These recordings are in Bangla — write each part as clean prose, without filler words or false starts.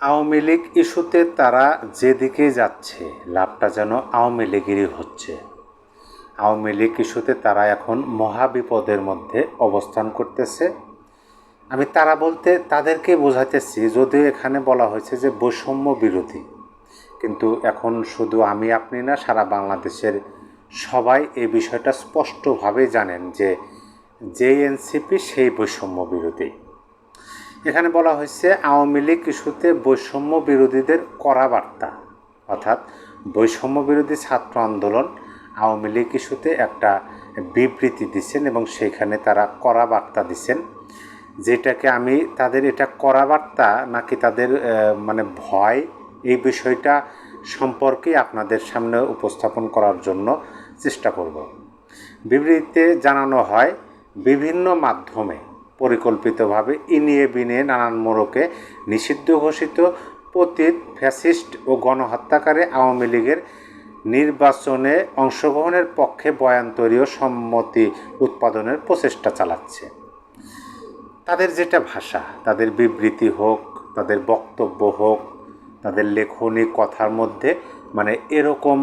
আওয়ামী লীগ ইস্যুতে তারা যেদিকে যাচ্ছে লাভটা যেন আওয়ামী লীগেরই হচ্ছে। আওয়ামী লীগ ইস্যুতে তারা এখন মহাবিপদের মধ্যে অবস্থান করতেছে। আমি তারা বলতে তাদেরকে বোঝাতেছি, যদিও এখানে বলা হয়েছে যে বৈষম্য বিরোধী, কিন্তু এখন শুধু আমি আপনি না, সারা বাংলাদেশের সবাই এই বিষয়টা স্পষ্টভাবে জানেন যে যেই এনসিপি সেই বৈষম্য বিরোধী। এখানে বলা হয়েছে আওয়ামী লীগ ইস্যুতে বৈষম্য বিরোধীদের কড়া বার্তা, অর্থাৎ বৈষম্য বিরোধী ছাত্র আন্দোলন আওয়ামী লীগ ইস্যুতে একটা বিবৃতি দিচ্ছেন এবং সেইখানে তারা কড়া বার্তা দিচ্ছেন। যেটাকে আমি তাদের এটা কড়া বার্তা নাকি তাদের মানে ভয়, এই বিষয়টা সম্পর্কে আপনাদের সামনে উপস্থাপন করার জন্য চেষ্টা করব। বিবৃতিতে জানানো হয় বিভিন্ন মাধ্যমে পরিকল্পিতভাবে ইনিয়ে বিনিয়ে নানান মোড়কে নিষিদ্ধ ঘোষিত পতিত ফ্যাসিস্ট ও গণহত্যাকারী আওয়ামী লীগের নির্বাচনে অংশগ্রহণের পক্ষে বয়ান তৈরি ও সম্মতি উৎপাদনের প্রচেষ্টা চালাচ্ছে। তাদের যেটা ভাষা, তাদের বিবৃতি হোক, তাদের বক্তব্য হোক, তাদের লেখনী কথার মধ্যে মানে এরকম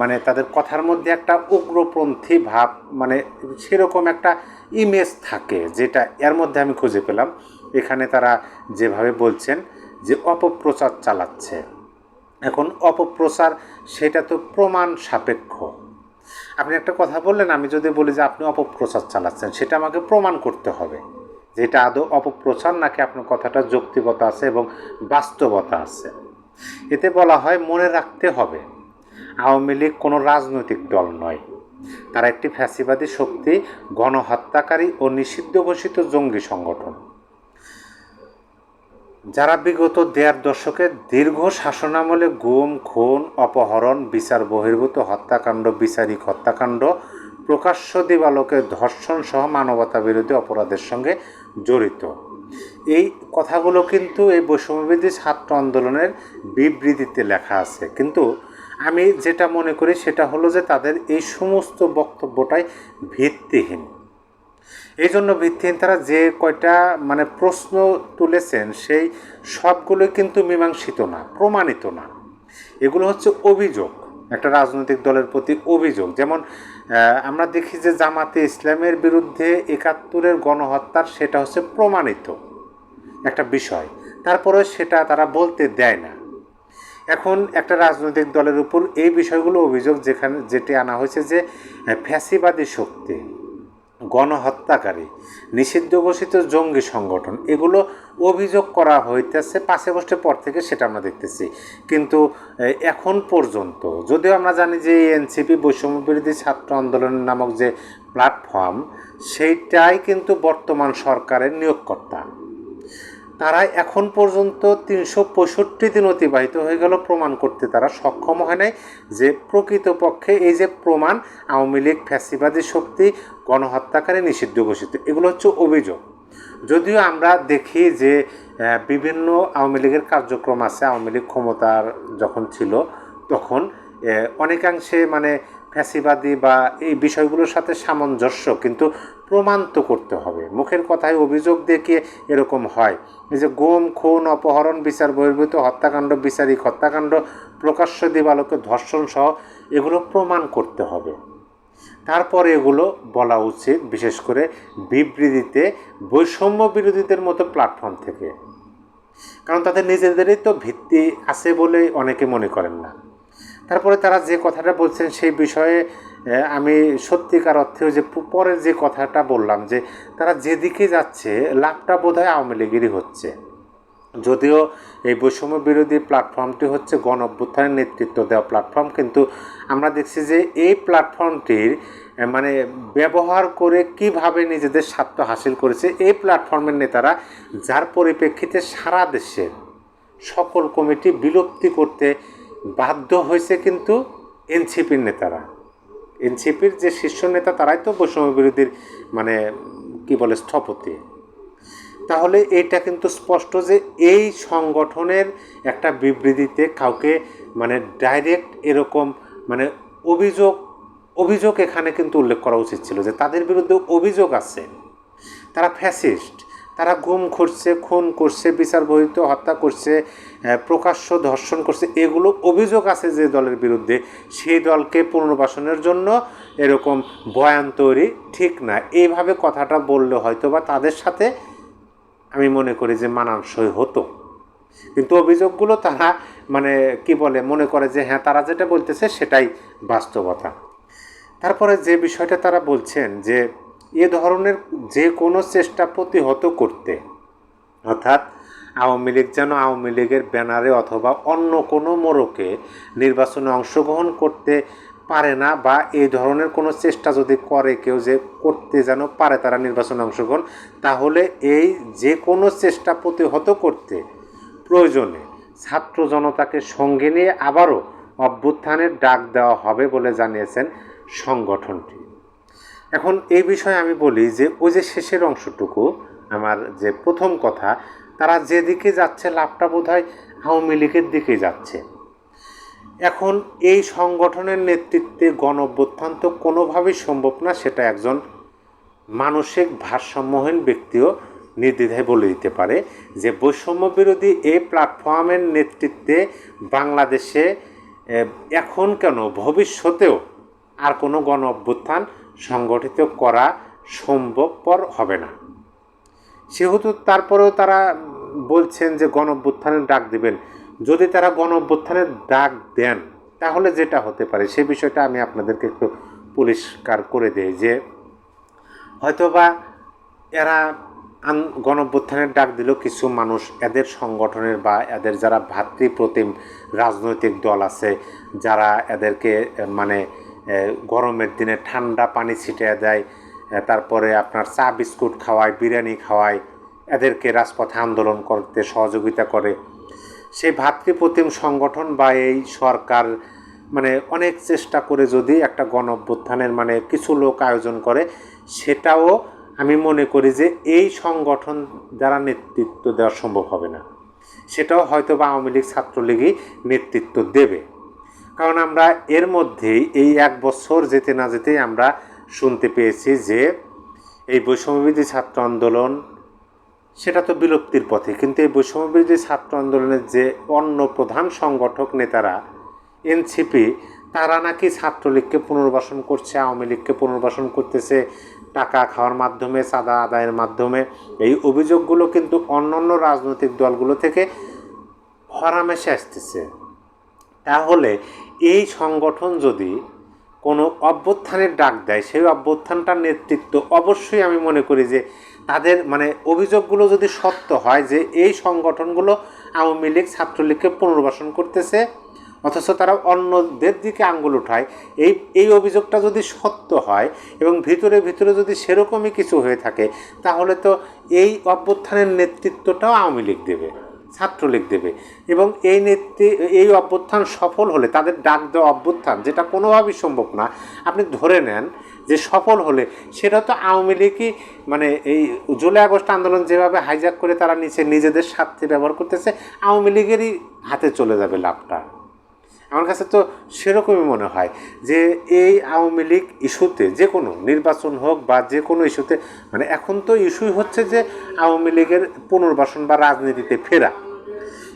মানে তাদের কথার মধ্যে একটা উগ্রপন্থী ভাব, মানে সেরকম একটা ইমেজ থাকে, যেটা এর মধ্যে আমি খুঁজে পেলাম। এখানে তারা যেভাবে বলছেন যে অপপ্রচার চালাচ্ছে। এখন অপপ্রচার সেটা তো প্রমাণ সাপেক্ষ। আপনি একটা কথা বললেন, আমি যদি বলি যে আপনি অপপ্রচার চালাচ্ছেন, সেটা আমাকে প্রমাণ করতে হবে যে এটা আদৌ অপপ্রচার নাকি আপনার কথাটা যৌক্তিকতা আছে এবং বাস্তবতা আছে। এতে বলা হয় মনে রাখতে হবে আওয়ামী লীগ কোনো রাজনৈতিক দল নয়, তারা একটি ফ্যাসিবাদী শক্তি, গণহত্যাকারী ও নিষিদ্ধ ঘোষিত জঙ্গি সংগঠন, যারা বিগত দেড় দশকে দীর্ঘ শাসনামলে গুম, খুন, অপহরণ, বিচার বহির্ভূত হত্যাকাণ্ড, বিচারিক হত্যাকাণ্ড, প্রকাশ্য দিবালোকে ধর্ষণ সহ মানবতা বিরোধী অপরাধের সঙ্গে জড়িত। এই কথাগুলো কিন্তু এই বৈষম্যবিরোধী ছাত্র আন্দোলনের বিবৃতিতে লেখা আছে, কিন্তু আমি যেটা মনে করি সেটা হলো যে তাদের এই সমস্ত বক্তব্যটাই ভিত্তিহীন। এই জন্য ভিত্তিহীন, তারা যে কয়টা মানে প্রশ্ন তুলেছেন সেই সবগুলো কিন্তু মীমাংসিত না, প্রমাণিত না। এগুলো হচ্ছে অভিযোগ, একটা রাজনৈতিক দলের প্রতি অভিযোগ। যেমন আমরা দেখি যে জামাতে ইসলামের বিরুদ্ধে ৭১-এর গণহত্যার সেটা হচ্ছে প্রমাণিত একটা বিষয়, তারপরে সেটা তারা বলতে দেয় না। এখন একটা রাজনৈতিক দলের উপর এই বিষয়গুলো অভিযোগ, যেটি আনা হয়েছে যে ফ্যাসিবাদী শক্তি, গণহত্যাকারী, নিষিদ্ধ ঘোষিত জঙ্গি সংগঠন, এগুলো অভিযোগ করা হইতেছে ৫ আগস্টের পর থেকে, সেটা আমরা দেখতেছি। কিন্তু এখন পর্যন্ত যদিও আমরা জানি যে এনসিপি বৈষম্য বিরোধী ছাত্র আন্দোলন নামক যে প্ল্যাটফর্ম, সেইটাই কিন্তু বর্তমান সরকারের নিয়োগকর্তা। তারা এখন পর্যন্ত ৩৬৫ দিন অতিবাহিত হয়ে গেল, প্রমাণ করতে তারা সক্ষম হয় নাই যে প্রকৃতপক্ষে এই যে প্রমাণ আওয়ামী লীগ ফ্যাসিবাদী শক্তি, গণহত্যাকারী, নিষিদ্ধ ঘোষিত, এগুলো হচ্ছে অভিযোগ। যদিও আমরা দেখি যে বিভিন্ন আওয়ামী লীগের কার্যক্রম আছে, আওয়ামী লীগ ক্ষমতার যখন ছিল তখন অনেকাংশে মানে ফ্যাসিবাদী বা এই বিষয়গুলোর সাথে সামঞ্জস্য, কিন্তু প্রমাণ তো করতে হবে। মুখের কথায় অভিযোগ দেখিয়ে এরকম হয়, এই যে গুম, খুন, অপহরণ, বিচার বহির্ভূত হত্যাকাণ্ড, বিচারিক হত্যাকাণ্ড, প্রকাশ্য দিবালোকে ধর্ষণ সহ এগুলো প্রমাণ করতে হবে। তারপরে এগুলো বলা উচিত, বিশেষ করে বিবৃতিতে বৈষম্য বিরোধীদের মতো প্ল্যাটফর্ম থেকে, কারণ তাদের নিজেদেরই তো ভিত্তি আছে বলে অনেকে মনে করেন না। তারপরে তারা যে কথাটা বলছেন সেই বিষয়ে আমি সত্যিকার অর্থে যে পরের যে কথাটা বললাম যে তারা যেদিকে যাচ্ছে লাভটা বোধহয় আওয়ামী লীগেরই হচ্ছে। যদিও এই বৈষম্য বিরোধী প্ল্যাটফর্মটি হচ্ছে গণ অভ্যুত্থানের নেতৃত্ব দেওয়া প্ল্যাটফর্ম, কিন্তু আমরা দেখছি যে এই প্ল্যাটফর্মটির মানে ব্যবহার করে কিভাবে নিজেদের স্বার্থ হাসিল করেছে এই প্ল্যাটফর্মের নেতারা, যার পরিপ্রেক্ষিতে সারা দেশের সকল কমিটি বিলুপ্তি করতে বাধ্য হয়েছে কিন্তু এনসিপির নেতারা। এনসিপির যে শীর্ষ নেতা তারাই তো বৈষম্য বিরোধীর মানে কি বলে স্থপতি। তাহলে এইটা কিন্তু স্পষ্ট যে এই সংগঠনের একটা বিবৃতিতে কাউকে মানে ডাইরেক্ট এরকম মানে অভিযোগ এখানে কিন্তু উল্লেখ করা উচিত ছিল যে তাদের বিরুদ্ধে অভিযোগ আছে, তারা ফ্যাসিস্ট, তারা গুম করছে, খুন করছে, বিচার বহির্ভূত হত্যা করছে, প্রকাশ্য ধর্ষণ করছে, এগুলো অভিযোগ আছে যে দলের বিরুদ্ধে, সেই দলকে পুনর্বাসনের জন্য এরকম বয়ান তৈরি ঠিক না। এইভাবে কথাটা বললে হয়তো বা তাদের সাথে আমি মনে করি যে মানানসই হতো। কিন্তু অভিযোগগুলো তারা মানে কি বলে, মনে করে যে হ্যাঁ তারা যেটা বলতেছে সেটাই বাস্তবতা। তারপরে যে বিষয়টা তারা বলছেন যে এ ধরনের যে কোনো চেষ্টা প্রতিহত করতে, অর্থাৎ আওয়ামী লীগ যেন আওয়ামী লীগের ব্যানারে অথবা অন্য কোনো মোড়কে নির্বাচনে অংশগ্রহণ করতে পারে না, বা এই ধরনের কোনো চেষ্টা যদি করে কেউ যে করতে যেন পারে তারা নির্বাচনে অংশগ্রহণ, তাহলে এই যে কোনো চেষ্টা প্রতিহত করতে প্রয়োজনে ছাত্র জনতাকে সঙ্গে নিয়ে আবারও অভ্যুত্থানের ডাক দেওয়া হবে বলে জানিয়েছেন সংগঠনটি। এখন এই বিষয়ে আমি বলি যে ওই যে শেষের অংশটুকু, আমার যে প্রথম কথা, তারা যেদিকে যাচ্ছে লাভটা বোধহয় আওয়ামী লীগের দিকে যাচ্ছে। এখন এই সংগঠনের নেতৃত্বে গণ অভ্যুত্থান তো কোনোভাবেই সম্ভব না, সেটা একজন মানসিক ভারসাম্যহীন ব্যক্তিও নির্দ্বিধায় বলে দিতে পারে যে বৈষম্য বিরোধী এই প্ল্যাটফর্মের নেতৃত্বে বাংলাদেশে এখন কেন ভবিষ্যতেও আর কোনো গণ অভ্যুত্থান সংগঠিত করা সম্ভবপর হবে না। সেহেতু তারপরেও তারা বলছেন যে গণ অভ্যুত্থানের ডাক দিবেন। যদি তারা গণ অভ্যুত্থানের ডাক দেন তাহলে যেটা হতে পারে সে বিষয়টা আমি আপনাদেরকে একটু পরিষ্কার করে দিই যে হয়তোবা এরা গণ অভ্যুত্থানের ডাক দিল, কিছু মানুষ এদের সংগঠনের বা এদের যারা ভাতৃপ্রতিম রাজনৈতিক দল আছে যারা এদেরকে মানে গরমের দিনে ঠান্ডা পানি ছিটিয়ে দেয়, তারপরে আপনার চা বিস্কুট খাওয়ায়, বিরিয়ানি খাওয়ায়, এদেরকে রাজপথে আন্দোলন করতে সহযোগিতা করে, সেই ভাতৃপ্রতিম সংগঠন বা এই সরকার মানে অনেক চেষ্টা করে যদি একটা গণ অভ্যুত্থানের মানে কিছু লোক আয়োজন করে, সেটাও আমি মনে করি যে এই সংগঠন দ্বারা নেতৃত্ব দেওয়া সম্ভব হবে না, সেটাও হয়তো বা আওয়ামী লীগ ছাত্রলীগই নেতৃত্ব দেবে। কারণ আমরা এর মধ্যেই এই এক বছর যেতে না যেতেই আমরা শুনতে পেয়েছি যে এই বৈষম্যবিরোধী ছাত্র আন্দোলন সেটা তো বিলুপ্তির পথে, কিন্তু এই বৈষম্যবিরোধী ছাত্র আন্দোলনের যে অন্য প্রধান সংগঠক নেতারা এনসিপি, তারা নাকি ছাত্রলীগকে পুনর্বাসন করছে, আওয়ামী লীগকে পুনর্বাসন করতেছে টাকা খাওয়ার মাধ্যমে, চাঁদা আদায়ের মাধ্যমে। এই অভিযোগগুলো কিন্তু অন্যান্য রাজনৈতিক দলগুলো থেকে হরহামেশা আসতেছে। তাহলে এই সংগঠন যদি কোনো অভ্যুত্থানের ডাক দেয়, সেই অভ্যুত্থানটার নেতৃত্ব অবশ্যই আমি মনে করি যে তাদের মানে অভিযোগগুলো যদি সত্য হয় যে এই সংগঠনগুলো আওয়ামী লীগ ছাত্রলীগকে পুনর্বাসন করতেছে অথচ তারা অন্যদের দিকে আঙ্গুল উঠায়, এই অভিযোগটা যদি সত্য হয় এবং ভিতরে ভিতরে যদি সেরকমই কিছু হয়ে থাকে, তাহলে তো এই অভ্যুত্থানের নেতৃত্বটাও আওয়ামী লীগ দেবে, ছাত্রলীগ দেবে। এবং এই অভ্যুত্থান সফল হলে, তাদের ডাক দেওয়া অভ্যুত্থান যেটা কোনোভাবেই সম্ভব না, আপনি ধরে নেন যে সফল হলে সেটা তো আওয়ামী লীগই মানে এই জুলাই আগস্ট আন্দোলন যেভাবে হাইজ্যাক করে তারা নিজেদের স্বার্থে ব্যবহার করতেছে, আওয়ামী লীগেরই হাতে চলে যাবে লাভটা। আমার কাছে তো সেরকমই মনে হয় যে এই আওয়ামী লীগ ইস্যুতে যে কোনো নির্বাচন হোক বা যে কোনো ইস্যুতে, মানে এখন তো ইস্যুই হচ্ছে যে আওয়ামী লীগের পুনর্বাসন বা রাজনীতিতে ফেরা।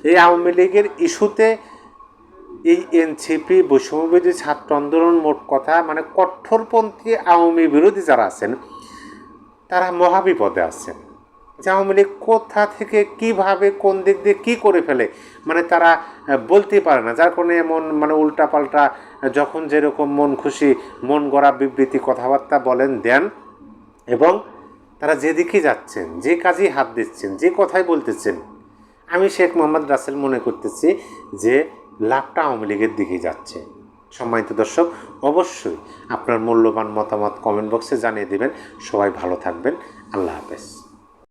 এই আওয়ামী লীগের ইস্যুতে এই এনসিপি বৈষম্যবিরোধী ছাত্র আন্দোলন মোট কথা মানে কঠোরপন্থী আওয়ামী বিরোধী যারা আছেন তারা মহাবিপদে আছেন। যে আওয়ামী লীগ কোথা থেকে কীভাবে কোন দিক দিয়ে কী করে ফেলে মানে তারা বলতেই পারে না, যার কারণে এমন মানে উল্টাপাল্টা যখন যেরকম মন খুশি মন গড়া বিবৃতি কথাবার্তা বলেন দেন, এবং তারা যেদিকে যাচ্ছেন, যে কাজেই হাত দিচ্ছেন, যে কথাই বলতেছেন, আমি শেখ মোহাম্মদ রাসেল মনে করতেছি যে লাভটা আওয়ামী লীগের দিকে যাচ্ছে। সম্মানিত দর্শক, অবশ্যই আপনার মূল্যবান মতামত কমেন্ট বক্সে জানিয়ে দেবেন। সবাই ভালো থাকবেন। আল্লাহ হাফেজ।